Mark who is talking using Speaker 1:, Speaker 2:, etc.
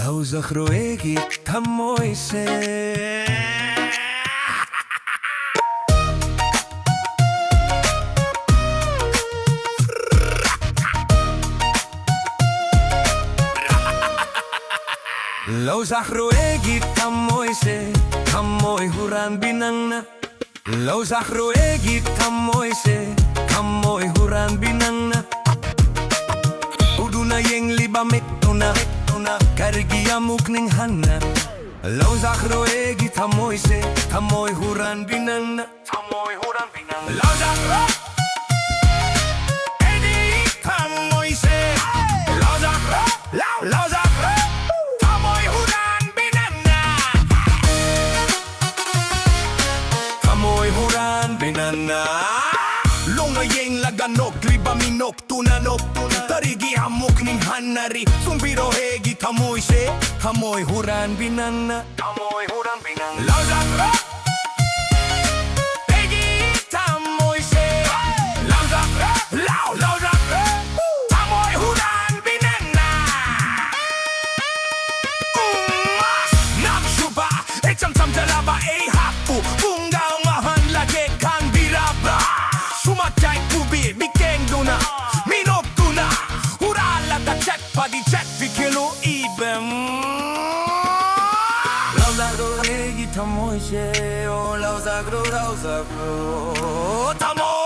Speaker 1: Loujakhro Eigi Thamoise Loujakhro Eigi Thamoise Thamoi huran binangna Loujakhro Eigi Thamoise Thamoi huran binangna Uduna yeng liba metuna Kargi amuk ning hanna Loujakhro Eigi Thamoise Thamoi huran binangna Loujakhro Eigi Thamoise Loujakhro Thamoi huran binangna Thamoi huran binangna Longa yeng laganok liba minok tuna Tarigi amuk ning hanari Sumbiro Eigi Thamoise Thamoi huran binangna Loujakhro Eigi Thamoise Loujakhro Thamoi huran binangna Nakshuba Echam jalaba ei hapu Bunga ngahan lage kan biraba Sumatay kubi bikeng duna Minok tuna Hurala ta check padi check vikilo ibem Loujakhro Eigi Thamoise Oh Loujakhro Thamoise